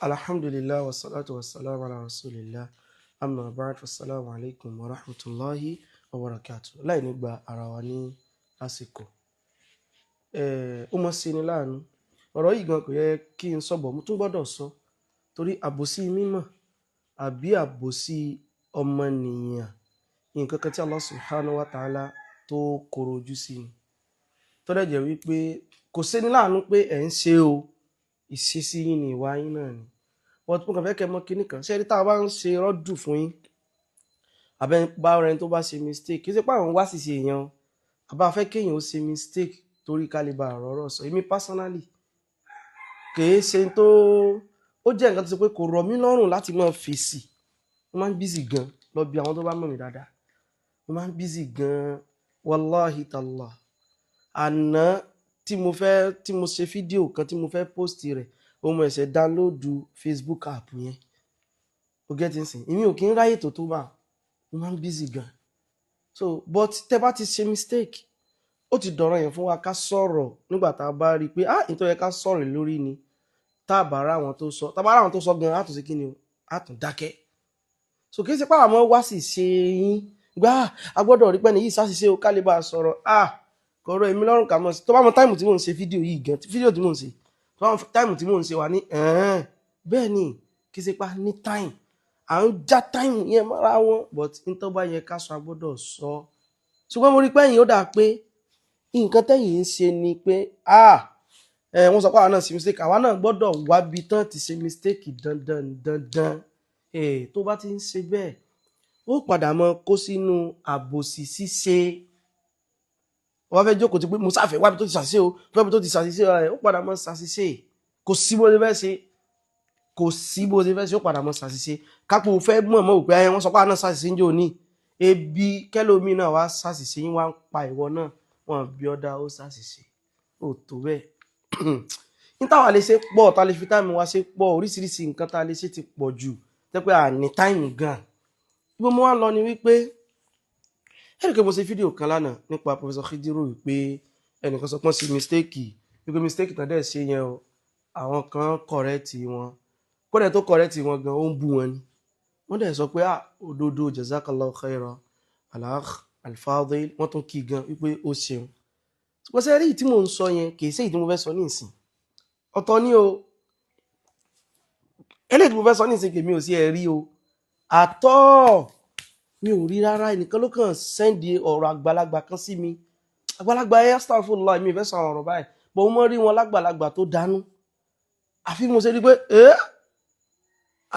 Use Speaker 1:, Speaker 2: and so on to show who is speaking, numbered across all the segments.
Speaker 1: Alhamdulillah wa salatu wa salam ala rasulillah amma ba'd wassalamu alaikum wa rahmatullahi wa barakatuh. Láì ní gba ara wa ní àsìkò. Ó mọ́ sí ni láàánú. Ọ̀rọ̀ yìí gan kò yẹ kí n sọ̀bọ̀ mo tún gbọ́dọ̀ sọ torí àbòsí mímọ̀ àbí àbòsí ọmọnìyàn nǹkan kan tí Allah subhanahu wa ta'ala tó koro ojú sí ni. Tó dẹ̀ jẹ́ wípé kò sí ni láàánú pé ẹ̀ ń ṣe o ìṣesí yín ni ìwà yín náà ni. Wọ́n tún kàn fẹ́ kẹ́ mọ̀ kíní kan ṣé ẹni tá a bá ń ṣe rọ́dù fún yín àbẹ́ bá ọ̀rẹ́ tó bá ṣe mistake kì í ṣe pé àwọn wá sì ṣe èèyàn àbá fẹ́ kéèyàn ó ṣe mistake torí kálíbà ọ̀rọ̀ sọ èmi personally kìí ṣe tó ó jẹ́ nǹkan tó ṣe pé kò rọ̀ mí lọ́rùn láti máa fèsì mo máa ń busy gan lọ bí àwọn tó bá mọ̀ mí dáadáa mo máa ń busy gan wallahi tallah àná tí mo ṣe fídíò kan tí mo fẹ́ post rẹ̀ mo ẹ̀ṣẹ̀ dáńlódù Facebook app yẹn o get in sin èmi ò kí ń ráyè tó bá mo máa ń busy gan so but tẹ́ bá ti ṣe mistake ó ti dọ̀rọ̀ yẹn fún wa ká sọ̀rọ̀ nígbà tá a bá rí i pé nítorí ká sọ̀rọ̀ lórí ni tá a bá ra àwọn tó sọ gan á tún ṣe kí ni o á tún dákẹ́ so kì í ṣe pé àwọn wá sì ṣe yín gbá a gbọ́dọ̀ rí pẹ́ni yìí ṣàṣìṣe o ká lè bá a sọ̀rọ̀ kọ̀ọ̀rọ̀ èmi lọ́rùn kà mọ́ sí tó bá mọ táìmù tí mò ń ṣe fídíò yìí gan fídíò tí mò ń ṣe tó bá mọ táìmù tí mò ń ṣe wà ní bẹ́ẹ̀ ni kì í ṣe pa ní táìmù à ń já táìmù yẹn mọ́ra wọn but nítorí bá yẹ ká sọ a gbọ́dọ̀ sọ ṣùgbọ́n mo rí pẹ́yìn ó dà pé nǹkan tẹ́yìn ń ṣe ni pé wọ́n sọ pé àwa náà ṣe mistake àwa náà gbọ́dọ̀ wábi tán ti ṣe mistake dandan tó bá ti ń ṣe bẹ́ẹ̀ ó padà mọ́ kó sínú àbòsí ṣíṣe wọ́n fẹ́ jókòó ti pé mo sáfẹ́ wábi tó ti ṣàṣìṣe o wábi tó ti ṣàṣìṣe ó padà mọ́ ṣàṣìṣe kò sí bó ṣe fẹ́ ṣe ó padà mọ́ ṣàṣìṣe kápò fẹ́ mọ̀ òpé wọ́n sọ pé àwa náà ṣàṣìṣe ń jò ní ebi kẹ́lómi náà wá ṣàṣìṣe yín wá ń pa ìwọ náà wọn bí ọdá ó ṣàṣìṣe ó tó bẹ́ẹ̀ ní táwa lè ṣe pọ̀ tá lè fi táìmù wa ṣe pọ̀ oríṣiríṣi nǹkan tá lè ṣe ti pọ̀ jù tẹ́ pé àní táìmù gan ibo mo wá lọ ni wípé ẹnìkan mo ṣe fídíò kan lánàá nípa Professor Khidiru wípé ẹnìkan sọ pọ́n sí wípé mistake tán dẹ̀ ṣe yẹn o àwọn kan kọ̀rẹ́tì wọn kódẹ̀ tó kọ̀rẹ́tì wọn gan ó ń bú wọn ni wọ́n dẹ̀ sọ pé òdodo jazakallahu khairan Al-Fadil wọ́n tún kí gan wípé ó ṣeun ṣùgbọ́n sẹ́ rí tí mò ń sọ yẹn kìí ṣe ìdí mo fẹ́ sọ ní ìsìn ọ̀tọ̀ ní o eléyìí tí mo fẹ́ sọ ní ìsìn kèmí ò sí ẹ̀ rí o àtọ́ mi ò rí rárá ẹnìkan ló kàn sẹ́ndì ọ̀rọ̀ àgbàlagbà kan sí mi àgbàlagbà ẹ̀ astaghfirullah mi ìfẹ́ sọ ọ̀rọ̀ báyìí bọ́ mo rí wọn lágbàlagbà tó dánú àfi mo ṣe rí pé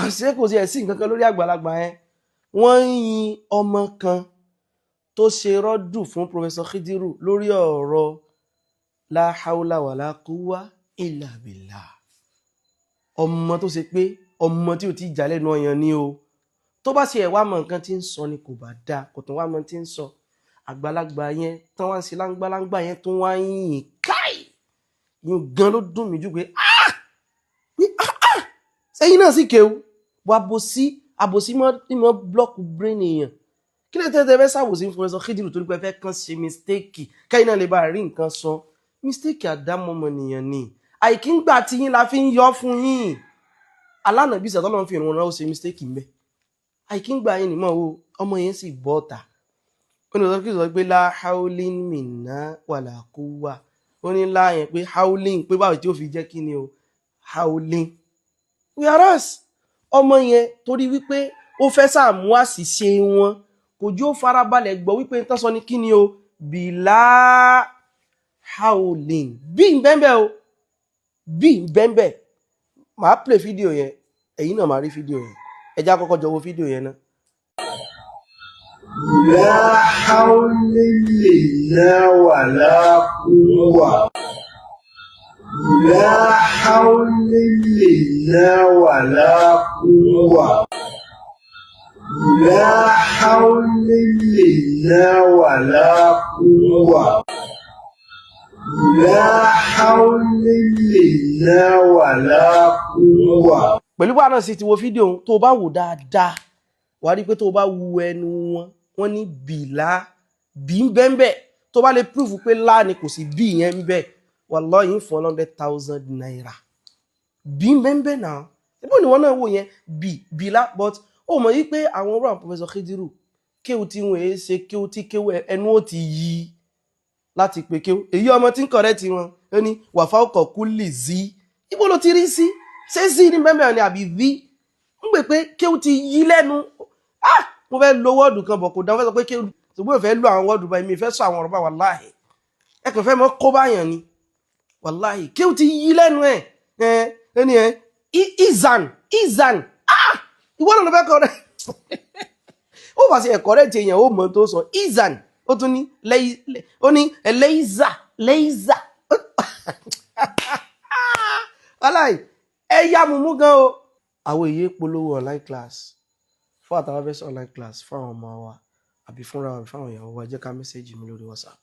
Speaker 1: àṣé kò sí ẹ̀ sí nǹkan kan lórí àgbàlagbà yẹn wọ́n ń yin ọmọ kan tó ṣe rọ́dù fún Professor Khidiru lórí ọ̀rọ̀ la hawla wala quwwa illa billah ọmọ tó ṣe pé ọmọ tí ò ti jà lẹ́nu ọyàn ni o tó bá ṣe ẹ̀wà mọ̀ nǹkan tí ń sọ ni kò bá dáa kò tún wá mọ̀ tí ń sọ àgbàlagbà yẹn tán wá ń ṣe láńgbáláńgbà yẹn tó wá ń yìn káì yín gan ló dùn mí jù pé sẹ́yìn náà sì kéwu bọ́ àbòsí mọ́ blọ́ọ̀kù brain èèyàn kí lè tẹ́tẹ́ fẹ́ ṣàwòsí fún Professor Khidiru torí pé fẹ́ kàn ṣe mistake káyìn náà lè bá rí nǹkan sọ mistake àdámọ́mọnìyàn ni àìkí ń gbà tí yín la fi ń yọ fún yín alánàbí sàtọ́lọ́ fi ìrún wọn ó ṣe mistake ń bẹ àìkí ń gbà yín nìmọ̀ o ọmọ yẹn sì bọ́ ọ̀tà ó ní ọ̀sán kí sọ pé la haulin minna wala quwwa ó ní láàyẹn pé haulin pé báwo tí ó fi jẹ́ kí ni o haulin whereas ọmọ yẹn torí wípé ó fẹ́ sàmú àṣìṣe wọn kò jí ó farabalẹ̀ gbọ́ wípé tán sọ ní kí ni o bìlá haulin bí ìbẹ́m̀bẹ̀ o bí ìbẹ́m̀bẹ̀ máa play fídíò yẹn ẹ̀yin náà máa rí fídíò yẹn ẹjá kọ́kọ́ jọ wo fídíò yẹn náà.
Speaker 2: La hawla wala quwwa la hawla wala quwwa la hawla wala quwwa la hawla wala quwwa.
Speaker 1: Pẹ̀lú bá náà sì ti wo fídíò tó bá wò dáadáa wà rí pé tó bá wu ẹnu wọn ní bìlá bí ń bẹ́ẹ̀ tó bá lè prove pé láà ni kò sí bí yẹn ń bẹ́ẹ̀ wallahi fún 100,000 naira bí ń bẹ́ẹ̀ náà bó ni wọ́n náà wò yẹn bìlá but ó mọ̀ yí pé àwọn ọ̀rọ̀ àwọn Professor Khidiru kéwù tí wọ́n èé ṣe kéwù tí kéwù ẹnu ó ti yí láti pé kéwù èyí ọmọ tí ń kọ̀rẹ́ ti wọn ó ní wàfà ọkọ̀ kú lè zí ibo ló ti rí sí ṣé zí ní mẹ́mẹ́ ni àbí zí ń gbé pé kéwù ti yí lẹ́nu mo fẹ́ lo wọ́ọ̀dù kan bọ̀ kò dáwọn fẹ́ sọ pé kéwù ṣùgbọ́n ìfẹ́ lo àwọn wọ́ọ̀dù báyìí mi ìfẹ́ sọ àwọn ọ̀rọ̀ bá wàláhì ẹ kàn fẹ́ mọ́ kó báyàn ni wàláhì kéwù ti yí lẹ́nu ẹni izan ìwọ náà ló fẹ́ kọ́ rẹ̀ ó bá sí ẹ̀kọ́ rẹ̀ ti èèyàn ó mọ̀ tó sọ izan ó tún ní leiza aláì ẹ̀yà mùmú gan o àwọn èyí polówó online class fún àtàwọn fẹ́ sọ online class fáwọn ọmọ wa àbí fúnra wa fáwọn ìyàwó wa jẹ́ ká mẹ́sẹ̀jì mi lórí WhatsApp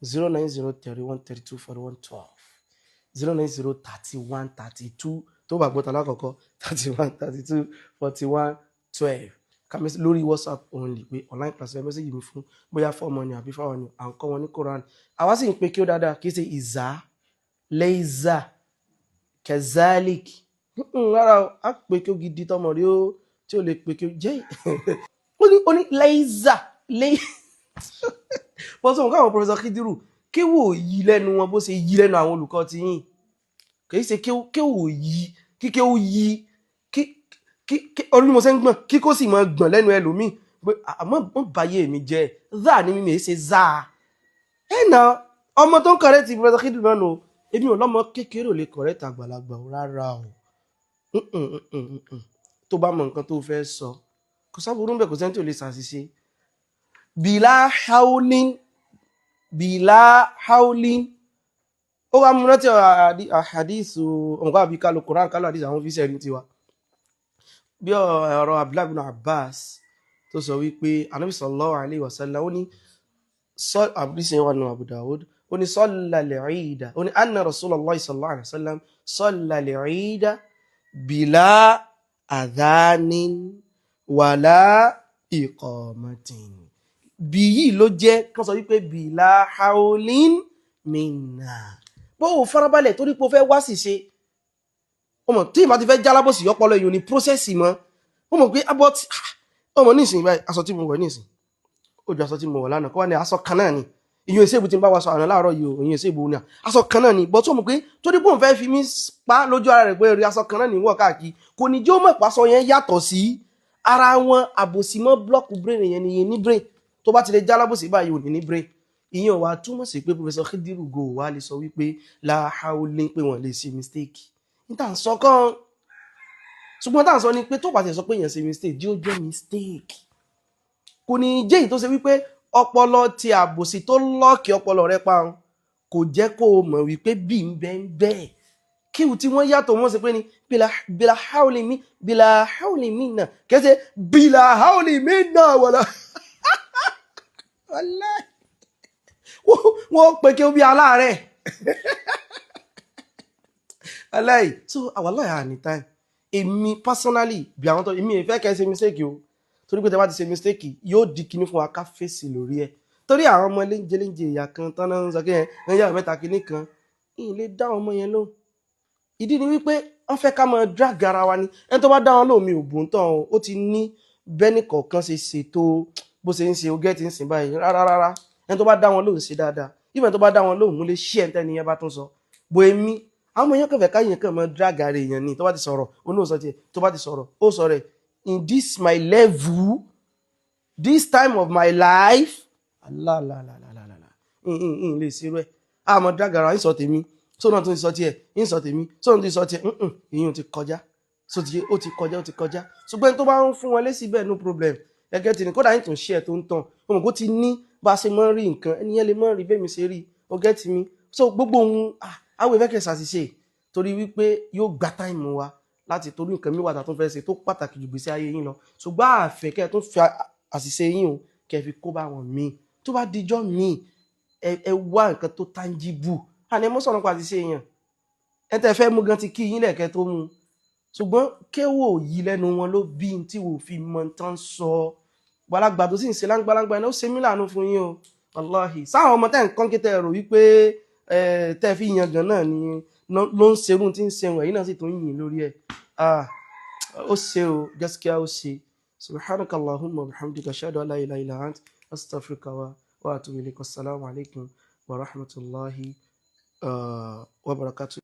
Speaker 1: 09031324112 0903132 tó bá gbọ́ta lákọ̀ọ́kọ́ 31324112 kàmí lórí WhatsApp òun lè pé online class ẹ mẹ́sẹ̀jì mi fún bóyá fọ́ọ̀mọ́ ni àbí fáwọn ni à ń kọ́ wọn ní Quran àwa sì ń pe kí ó dáadáa kì í ṣe ìzá leiza kezalik rárá a pe kí ó gidi tọmọ rí ó tí ó lè pe kí ó jẹ́ ó ní leiza bọ́sọ̀ nǹkan àwọn Professor Khidiru kí wò yí lẹ́nu wọn bó ṣe yí lẹ́nu àwọn olùkọ́ ti yìn kì í ṣe kí wò yí kí ó yí orí mo ṣe ń gbọ̀n kí kó sì mọ gbọ̀n lẹ́nu ẹlòmíì pé àmọ́ báyé mi jẹ́ zá ní mímí ṣe zá ẹ̀nà ọmọ tó ń kọ̀rẹ́ ti Professor Khidiru náà nù èmi ò lọ́mọ kékeré ò lè kọ̀rẹ́ tàgbàlagbà rárá o tó bá mọ nǹkan tó fẹ́ sọ kò sábúrú ń bẹ̀ kò sẹ́ni tí ò lè ṣàṣìṣe bìlá haulin ó wá múná tí àhàdísù ọmọkọ́ àbí kálù Quran kálù àdísù àwọn fíṣẹ́ rí tiwa bí ọ̀rọ̀ Abdullah ibn Abbas tó sọ wípé Ànábì sallallahu alaihi wasallam ó ní àbísẹ̀ wà nù Abu Dawud ó ní salla al-Eida ó ní anna Rasulullah sallallahu alaihi wasallam salla al-Eida bila adhanin wala iqamatin bí yìí ló jẹ́ kán sọ wípé bila haulin minna bó o farabalẹ̀ torí pé o fẹ́ wá sì ṣe ọmọ tí ìmá ti fẹ́ jálábòsì ọpọlọ èèyàn ní prósẹ́sì mọ́ ọmọ pé abọ́tí ọmọ nísìn báyìí aṣọ tí mo wọ̀ nísìn ó ju aṣọ tí mo wọ̀ lánàá kọ́ wá ní aṣọ kan náà ni ìyún ìṣèbù tí ń bá wa sọ àná láàárọ̀ yìí ìyún ìṣèbù ní aṣọ kan náà ni bọ́ tó mọ̀ pé torí pé òun fẹ́ fi mí pa lójú ara rẹ̀ pé rí aṣọ kan náà ní wọ̀ káàkiri kò ní jẹ́ ó mọ̀ pàṣọ yẹn yàtọ̀ sí ara wọn àbòsí mọ́ blọ́ọ̀kù brain yẹn ni yẹn ní brain tó bá ti lè jálábòsì báyìí ò ní brain ìyẹn wà túmọ̀ sí pé Professor Khidiru go wà lè sọ wípé láhàólé pé wọ́n lè ṣe mistake níta sọ kan ṣùgbọ́n tá à ń sọ ni pé tó bá ti sọ pé èèyàn ṣe mistake jí ó jẹ́ mistake kò ní jẹ́ èyí tó ṣe wípé ọpọlọ ti àbòsí tó lọ́ọ̀kì ọpọlọ rẹ pa kò jẹ́ kó o mọ̀ wípé bí ń bẹ́ ń bẹ́ẹ̀ kíwù tí wọ́n yàtọ̀ wọ́n ṣe pé ní bílà haúlì mí náà kẹ́sẹ̀ bílà haúlì mí náà wọ̀lá wọ́n pè kí o bí aláàrẹ̀ aláì so àwọ̀láì àní time èmi personally bí àwọn tó èmi ìfẹ́ kẹ́ ṣe mistake o torí pé tẹ́ bá ti ṣe mistake yóò di kíní fún wa ká fèsì lórí ẹ̀ torí àwọn ọmọ léńjẹ ìyá kan tán náà ń sọ kẹ́yẹn ẹ̀yà mẹ́ta kíní kan ìyìn lè dá ọmọ yẹn lóhùn ìdí ni wípé wọ́n fẹ́ ká máa drag ara wa ni ẹni tó bá dá wọn lóhùn mi ò bò ń tán ó ti ní bẹ́ẹ̀ni kọ̀ọ̀kan ṣe ṣètò bó ṣe ń ṣe ogẹ́ ti ń sìn báyìí rárá ẹni tó bá dá wọn lóhùn ṣe dáadáa ìbẹ̀ tó bá dá wọn lóhùn mo lè ṣí ẹ̀ ń tẹ́ni yẹn bá tún sọ bó èmi àwọn èèyàn kẹfẹ́ káyìn kan máa drag ara èèyàn ni tó bá ti sọ̀rọ̀ oníwòsàn tiẹ̀ tó bá ti sọ̀rọ̀ ó sọ rẹ̀ in this my level this time of my life in lè ṣe rẹ̀ àmọ́ drag ara ń sọ tèmi sónà tó ń sọ tiẹ̀ ń sọ tèmi sónà tó ń sọ tiẹ̀ èyí ò ti kọjá so ó ti kọjá ṣùgbọ́n tó bá ń fún wọn lésì bẹ́ẹ̀ no problem ẹgẹ́ ti ní kódà yìí tó ń ṣe ẹ̀ tó ń tàn ọmọ kó ti ní bá a ṣe mọ́ rí nǹkan ẹni yẹn lè mọ́ rí bẹ́ẹ̀ mi ṣe rí ọgẹ́ ti mi so gbogbo ohun àwọn ìfẹ́kẹ̀ ṣàṣìṣe torí wípé yóò gba táìmù wa láti torí nǹkan mi wà tá tó fẹ́ ṣe tó pàtàkì jù gbèsè ayé yín lọ ṣùgbọ́n àfẹ́kẹ́ tó fi àṣìṣe yín o kẹ́ fi kó bá wọn míì tó bá dijọ́ míì ẹ wá nǹkan tó tangible àní mo sọ̀rọ̀ nípa àṣìṣe yẹn ẹ tẹ́ fẹ́ mú gan ti kí yín lẹ̀kẹ́ tó mú ṣùgbọ́n kéwò yìí lẹ́nu wọn ló bí tí wò fi mọ tán sọ gbalagbà tó sì ń ṣe láńgbàláńgbà náà ó ṣe mí láàánú fún yín o wàláhì sáwọn ọmọ tẹ́ ń kán kí tẹ́ rò wípé tẹ́ fi yan gan náà ni ló ń serú tí ń sẹ̀wọ̀n èyí náà sì tó ń yìn lórí ẹ̀ ó ṣe o gaskiya ó ṣe subhanakallahumma wa bihamdika ashhadu an la ilaha illa ant astaghfiruka wa atubu ilaik. Assalamu alaikum wa rahmatullahi wa barakatuh.